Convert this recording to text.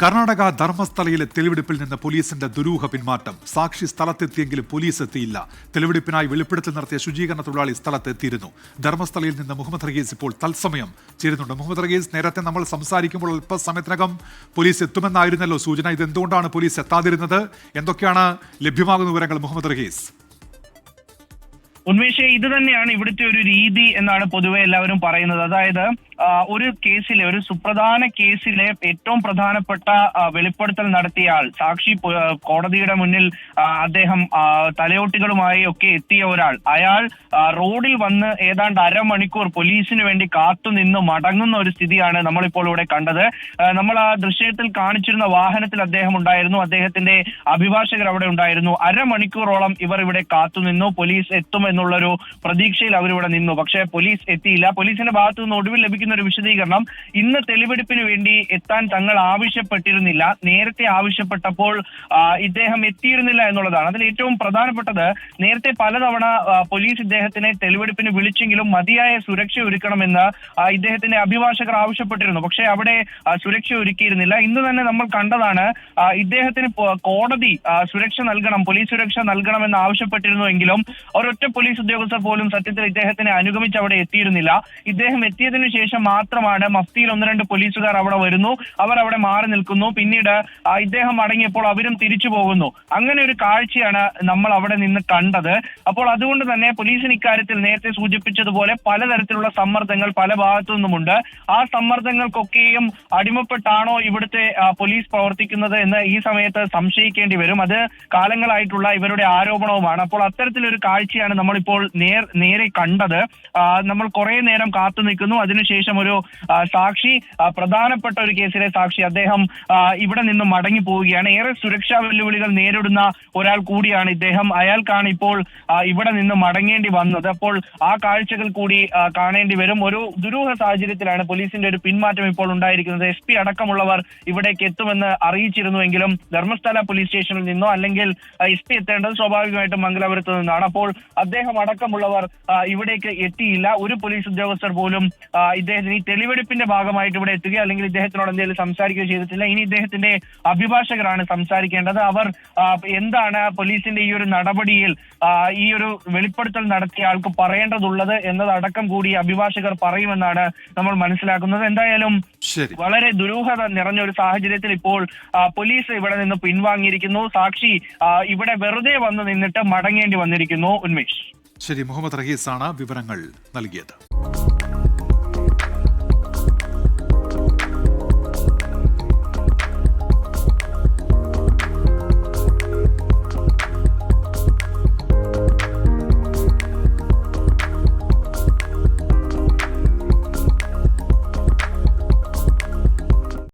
കർണാടക ധർമ്മസ്ഥലയിലെ തെളിവെടുപ്പിൽ നിന്ന് പോലീസിന്റെ ദുരൂഹ പിന്മാറ്റം. സാക്ഷി സ്ഥലത്തെത്തിയെങ്കിലും പോലീസ് എത്തിയില്ല. തെളിവെടുപ്പിനായി വെളിപ്പെടുത്തൽ നടത്തിയ ശുചീകരണ തൊഴിലാളി സ്ഥലത്തെത്തിയിരുന്നു. ധർമ്മസ്ഥലയിൽ നിന്ന് മുഹമ്മദ് റഹീസ് ഇപ്പോൾ തത്സമയം ചേരുന്നുണ്ട്. മുഹമ്മദ് റഹീസ്, നേരത്തെ നമ്മൾ സംസാരിക്കുമ്പോൾ അല്പസമയത്തിനകം പോലീസ് എത്തുമെന്നായിരുന്നല്ലോ സൂചന. ഇതെന്തുകൊണ്ടാണ് പോലീസ് എത്താതിരുന്നത്? എന്തൊക്കെയാണ് ലഭ്യമാകുന്ന വിവരങ്ങൾ മുഹമ്മദ് റഹീസ്? ഉന്മേഷ്, ഇത് തന്നെയാണ് ഇവിടുത്തെ ഒരു രീതി എന്നാണ് പൊതുവെ എല്ലാവരും പറയുന്നത്. അതായത് ഒരു കേസിലെ, ഒരു സുപ്രധാന കേസിലെ ഏറ്റവും പ്രധാനപ്പെട്ട വെളിപ്പെടുത്തൽ നടത്തിയ ആൾ, സാക്ഷി കോടതിയുടെ മുന്നിൽ അദ്ദേഹം തലയോട്ടികളുമായി ഒക്കെ എത്തിയ ഒരാൾ, അയാൾ റോഡിൽ വന്ന് ഏതാണ്ട് അരമണിക്കൂർ പോലീസിന് വേണ്ടി കാത്തുനിന്ന് മടങ്ങുന്ന ഒരു സ്ഥിതിയാണ് നമ്മളിപ്പോൾ ഇവിടെ കണ്ടത്. നമ്മൾ ആ ദൃശ്യത്തിൽ കാണിച്ചിരുന്ന വാഹനത്തിൽ അദ്ദേഹം ഉണ്ടായിരുന്നു, അദ്ദേഹത്തിന്റെ അഭിഭാഷകർ അവിടെ ഉണ്ടായിരുന്നു. അരമണിക്കൂറോളം ഇവർ ഇവിടെ കാത്തുനിന്നു. പോലീസ് എത്തുമെന്നുള്ളൊരു പ്രതീക്ഷയിൽ അവരിവിടെ നിന്നു. പക്ഷേ പോലീസ് എത്തിയില്ല. പോലീസിന്റെ ഭാഗത്തു നിന്ന് ഒടുവിൽ ലഭിക്കുന്ന ഒരു വിശദീകരണം, ഇന്ന് തെളിവെടുപ്പിന് വേണ്ടി എത്താൻ തങ്ങൾ ആവശ്യപ്പെട്ടിരുന്നില്ല, നേരത്തെ ആവശ്യപ്പെട്ടപ്പോൾ ഇദ്ദേഹം എത്തിയിരുന്നില്ല എന്നുള്ളതാണ്. അതിൽ ഏറ്റവും പ്രധാനപ്പെട്ടത്, നേരത്തെ പലതവണ പോലീസ് ഇദ്ദേഹത്തിനെ തെളിവെടുപ്പിന് വിളിച്ചെങ്കിലും മതിയായ സുരക്ഷ ഒരുക്കണമെന്ന് ഇദ്ദേഹത്തിന്റെ അഭിഭാഷകർ ആവശ്യപ്പെട്ടിരുന്നു. പക്ഷേ അവിടെ സുരക്ഷ ഒരുക്കിയിരുന്നില്ല. ഇന്ന് തന്നെ നമ്മൾ കണ്ടതാണ്, ഇദ്ദേഹത്തിന് കോടതി സുരക്ഷ നൽകണം, പോലീസ് സുരക്ഷ നൽകണമെന്ന് ആവശ്യപ്പെട്ടിരുന്നുവെങ്കിലും ഒരൊറ്റ പോലീസ് ഉദ്യോഗസ്ഥർ പോലും സത്യത്തിൽ ഇദ്ദേഹത്തിനെ അനുഗമിച്ച് അവിടെ എത്തിയിരുന്നില്ല. ഇദ്ദേഹം എത്തിയതിനു ശേഷം മാത്രമാണ് മഫ്തിയിൽ 1-2 പോലീസുകാർ അവിടെ വരുന്നു, അവർ അവിടെ മാറി നിൽക്കുന്നു. പിന്നീട് ഇദ്ദേഹം അടങ്ങിയപ്പോൾ അവരും തിരിച്ചു പോകുന്നു. അങ്ങനെ ഒരു കാഴ്ചയാണ് നമ്മൾ അവിടെ നിന്ന് കണ്ടത്. അപ്പോൾ അതുകൊണ്ട് തന്നെ പോലീസിന് ഇക്കാര്യത്തിൽ നേരത്തെ സൂചിപ്പിച്ചതുപോലെ പലതരത്തിലുള്ള സമ്മർദ്ദങ്ങൾ പല ഭാഗത്തു നിന്നുമുണ്ട്. ആ സമ്മർദ്ദങ്ങൾക്കൊക്കെയും അടിമപ്പെട്ടാണോ ഇവിടുത്തെ പോലീസ് പ്രവർത്തിക്കുന്നത് എന്ന് ഈ സമയത്ത് സംശയിക്കേണ്ടി വരും. അത് കാലങ്ങളായിട്ടുള്ള ഇവരുടെ ആരോപണവുമാണ്. അപ്പോൾ അത്തരത്തിലൊരു കാഴ്ചയാണ് നമ്മളിപ്പോൾ നേരെ കണ്ടത്. നമ്മൾ കുറെ നേരം കാത്തു നിൽക്കുന്നു. അതിനുശേഷം ഒരു സാക്ഷി, പ്രധാനപ്പെട്ട ഒരു കേസിലെ സാക്ഷി, അദ്ദേഹം ഇവിടെ നിന്ന് മടങ്ങി പോവുകയാണ്. ഏറെ സുരക്ഷാ വെല്ലുവിളികൾ നേരിടുന്ന ഒരാൾ കൂടിയാണ് ഇദ്ദേഹം. അയാൾക്കാണ് ഇപ്പോൾ ഇവിടെ നിന്ന് മടങ്ങേണ്ടി വന്നത്. അപ്പോൾ ആ കാഴ്ചകൾ കൂടി കാണേണ്ടി വരും. ഒരു ദുരൂഹ സാഹചര്യത്തിലാണ് പോലീസിന്റെ ഒരു പിന്മാറ്റം ഇപ്പോൾ ഉണ്ടായിരിക്കുന്നത്. SP അടക്കമുള്ളവർ ഇവിടേക്ക് എത്തുമെന്ന് അറിയിച്ചിരുന്നുവെങ്കിലും ധർമ്മസ്ഥല പോലീസ് സ്റ്റേഷനിൽ നിന്നോ, അല്ലെങ്കിൽ SP എത്തേണ്ടത് സ്വാഭാവികമായിട്ടും മംഗലാപുരത്ത് നിന്നാണ്. അപ്പോൾ അദ്ദേഹം അടക്കമുള്ളവർ ഇവിടേക്ക് എത്തിയില്ല. ഒരു പോലീസ് ഉദ്യോഗസ്ഥർ പോലും ഇദ്ദേഹത്തിന് ഈ തെളിവെടുപ്പിന്റെ ഭാഗമായിട്ട് ഇവിടെ എത്തുകയോ അല്ലെങ്കിൽ ഇദ്ദേഹത്തിനോട് എന്തെങ്കിലും സംസാരിക്കുകയോ ചെയ്തിട്ടില്ല. ഇനി ഇദ്ദേഹത്തിന്റെ അഭിഭാഷകരാണ് സംസാരിക്കേണ്ടത്. അവർ എന്താണ് പോലീസിന്റെ ഈ ഒരു നടപടിയിൽ ഈ ഒരു വെളിപ്പെടുത്തൽ നടത്തിയ ആൾക്ക് പറയേണ്ടതുള്ളത് എന്നതടക്കം കൂടി അഭിഭാഷകർ പറയുമെന്നാണ് നമ്മൾ മനസ്സിലാക്കുന്നത്. എന്തായാലും വളരെ ദുരൂഹത നിറഞ്ഞ ഒരു സാഹചര്യത്തിൽ ഇപ്പോൾ പോലീസ് ഇവിടെ നിന്ന് പിൻവാങ്ങിയിരിക്കുന്നു. സാക്ഷി ഇവിടെ വെറുതെ വന്ന് നിന്നിട്ട് മടങ്ങേണ്ടി വന്നിരിക്കുന്നു. ഉന്മേഷ്, ശരി. മുഹമ്മദ് റഹീസാണ് വിവരങ്ങൾ നൽകിയത്.